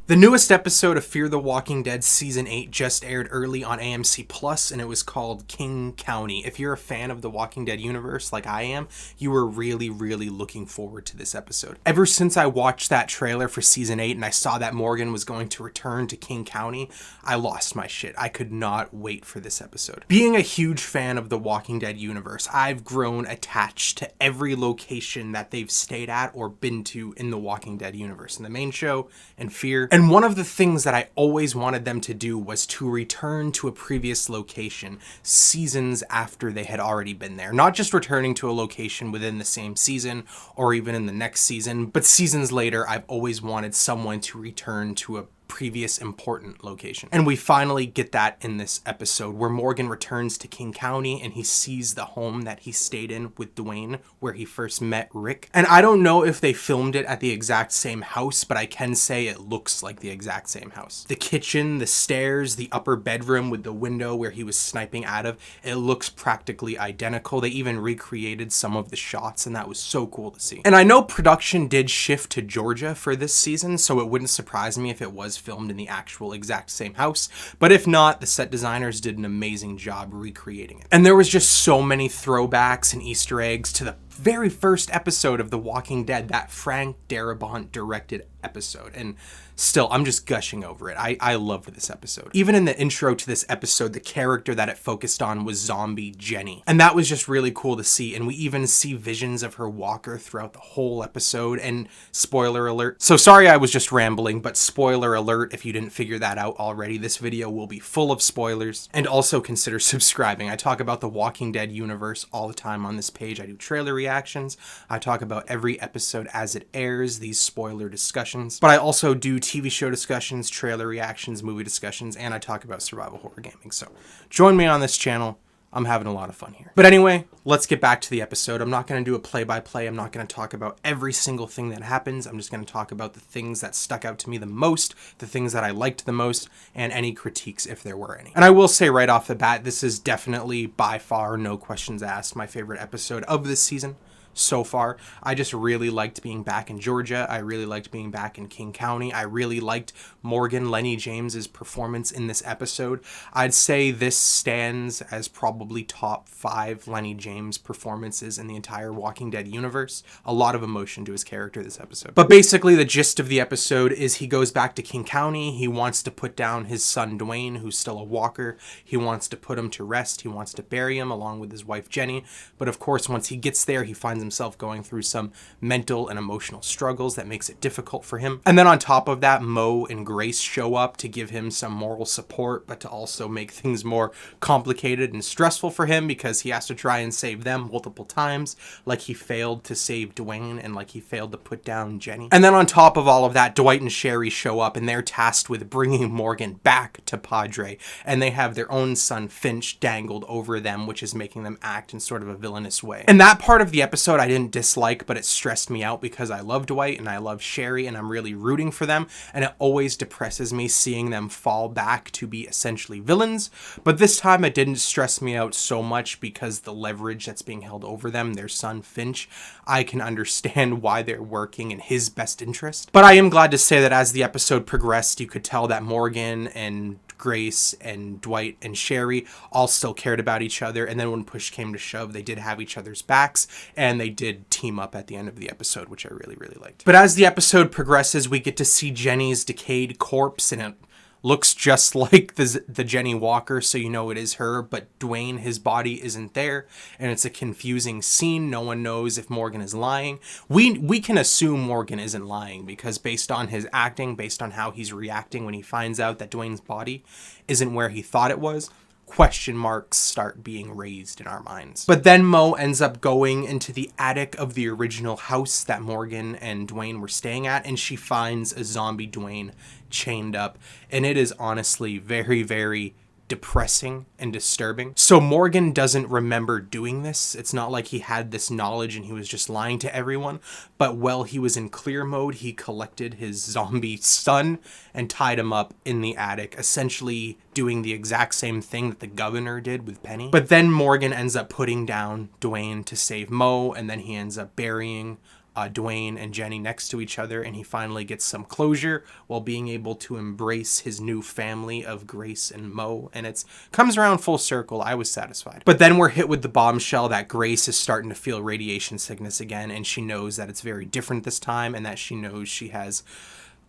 The newest episode of Fear the Walking Dead Season 8 just aired early on AMC Plus, and it was called King County. If you're a fan of the Walking Dead universe like I am, you were really looking forward to this episode. Ever since I watched that trailer for Season 8 and I saw that Morgan was going to return to King County, I lost my shit. I could not wait for this episode. Being a huge fan of the Walking Dead universe, I've grown attached to every location that they've stayed at or been to in the Walking Dead universe, in the main show, and Fear. And one of the things that I always wanted them to do was to return to a previous location seasons after they had already been there. Not just returning to a location within the same season or even in the next season, but seasons later, I've always wanted someone to return to a previous important location. And we finally get that in this episode where Morgan returns to King County and he sees the home that he stayed in with Dwayne where he first met Rick. And I don't know if they filmed it at the exact same house, but I can say it looks like the exact same house. The kitchen, the stairs, the upper bedroom with the window where he was sniping out of, it looks practically identical. They even recreated some of the shots and that was so cool to see. And I know production did shift to Georgia for this season, so it wouldn't surprise me if it was filmed in the actual exact same house, but if not, the set designers did an amazing job recreating it. And there was just so many throwbacks and Easter eggs to the very first episode of The Walking Dead, that Frank Darabont directed episode, and still, I'm just gushing over it. I love this episode. Even in the intro to this episode, the character that it focused on was zombie Jenny, and that was just really cool to see, and we even see visions of her walker throughout the whole episode, and spoiler alert. So sorry I was just rambling, but spoiler alert if you didn't figure that out already, this video will be full of spoilers, and also consider subscribing. I talk about the Walking Dead universe all the time on this page. I do trailer reactions. I talk about every episode as it airs, these spoiler discussions, but I also do TV show discussions, trailer reactions, movie discussions, and I talk about survival horror gaming. So join me on this channel. I'm having a lot of fun here. But anyway, let's get back to the episode. I'm not going to do a play-by-play. I'm not going to talk about every single thing that happens. I'm just going to talk about the things that stuck out to me the most, the things that I liked the most, and any critiques if there were any. And I will say right off the bat, this is definitely by far, no questions asked, my favorite episode of this season so far. I just really liked being back in Georgia. I really liked being back in King County. I really liked Morgan Lenny James's performance in this episode. I'd say this stands as probably top 5 Lenny James performances in the entire Walking Dead universe. A lot of emotion to his character this episode. But basically the gist of the episode is he goes back to King County. He wants to put down his son Dwayne, who's still a walker. He wants to put him to rest. He wants to bury him along with his wife Jenny. But of course, once he gets there, he finds himself going through some mental and emotional struggles that makes it difficult for him. And then on top of that, Mo and Grace show up to give him some moral support, but to also make things more complicated and stressful for him because he has to try and save them multiple times, like he failed to save Dwayne and like he failed to put down Jenny. And then on top of all of that, Dwight and Sherry show up and they're tasked with bringing Morgan back to Padre, and they have their own son Finch dangled over them, which is making them act in sort of a villainous way. And that part of the episode I didn't dislike, but it stressed me out because I love Dwight and I love Sherry and I'm really rooting for them, and it always depresses me seeing them fall back to be essentially villains. But this time it didn't stress me out so much because the leverage that's being held over them, their son Finch, I can understand why they're working in his best interest. But I am glad to say that as the episode progressed, you could tell that Morgan and Grace and Dwight and Sherry all still cared about each other, and then when push came to shove, they did have each other's backs, and they did team up at the end of the episode, which I really liked. But as the episode progresses, we get to see Jenny's decayed corpse, and it looks just like the Jenny Walker, so you know it is her, but Dwayne, his body isn't there, and it's a confusing scene. No one knows if Morgan is lying. We can assume Morgan isn't lying because based on his acting, based on how he's reacting when he finds out that Dwayne's body isn't where he thought it was, question marks start being raised in our minds. But then Mo ends up going into the attic of the original house that Morgan and Dwayne were staying at, and she finds a zombie Dwayne chained up, and it is honestly very depressing and disturbing. So Morgan doesn't remember doing this. It's not like he had this knowledge and he was just lying to everyone, but while he was in clear mode, he collected his zombie son and tied him up in the attic, essentially doing the exact same thing that the governor did with Penny. But then Morgan ends up putting down Dwayne to save Mo, and then he ends up burying Dwayne and Jenny next to each other, and he finally gets some closure while being able to embrace his new family of Grace and Mo, and it comes around full circle. I was satisfied. But then we're hit with the bombshell that Grace is starting to feel radiation sickness again, and she knows that it's very different this time, and that she knows she has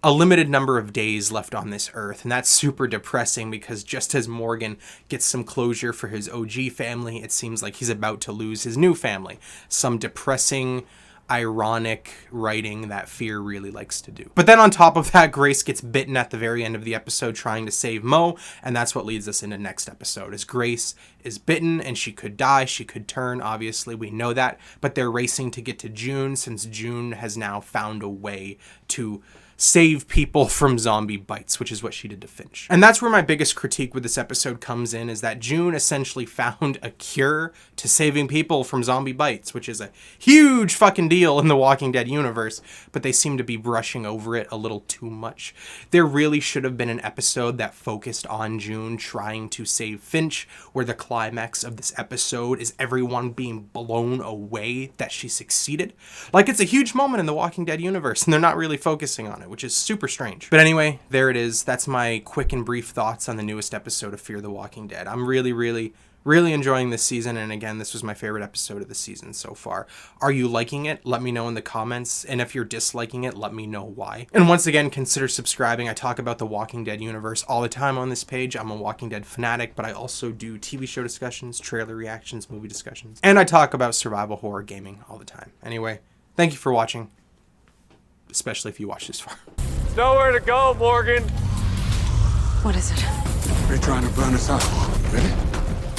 a limited number of days left on this earth. And that's super depressing, because just as Morgan gets some closure for his OG family, it seems like he's about to lose his new family. Some depressing, ironic writing that Fear really likes to do. But then on top of that, Grace gets bitten at the very end of the episode trying to save Mo, and that's what leads us into next episode. As Grace is bitten and she could die, she could turn, obviously we know that, but they're racing to get to June, since June has now found a way to save people from zombie bites, which is what she did to Finch. And that's where my biggest critique with this episode comes in, is that June essentially found a cure to saving people from zombie bites, which is a huge fucking deal in the Walking Dead universe, but they seem to be brushing over it a little too much. There really should have been an episode that focused on June trying to save Finch, where the climax of this episode is everyone being blown away that she succeeded. Like, it's a huge moment in the Walking Dead universe, and they're not really focusing on it, which is super strange. But anyway, there it is. That's my quick and brief thoughts on the newest episode of Fear the Walking Dead. I'm really enjoying this season, and again, this was my favorite episode of the season so far. Are you liking it? Let me know in the comments, and if you're disliking it, let me know why. And once again, consider subscribing. I talk about the Walking Dead universe all the time on this page. I'm a Walking Dead fanatic, but I also do TV show discussions, trailer reactions, movie discussions, and I talk about survival horror gaming all the time. Anyway, thank you for watching, especially if you watch this far. There's nowhere to go, Morgan. What is it? They're trying to burn us out. Ready?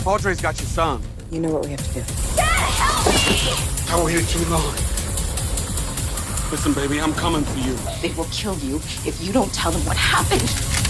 Padre's got your son. You know what we have to do. I waited too long. Listen, baby, I'm coming for you. They will kill you if you don't tell them what happened.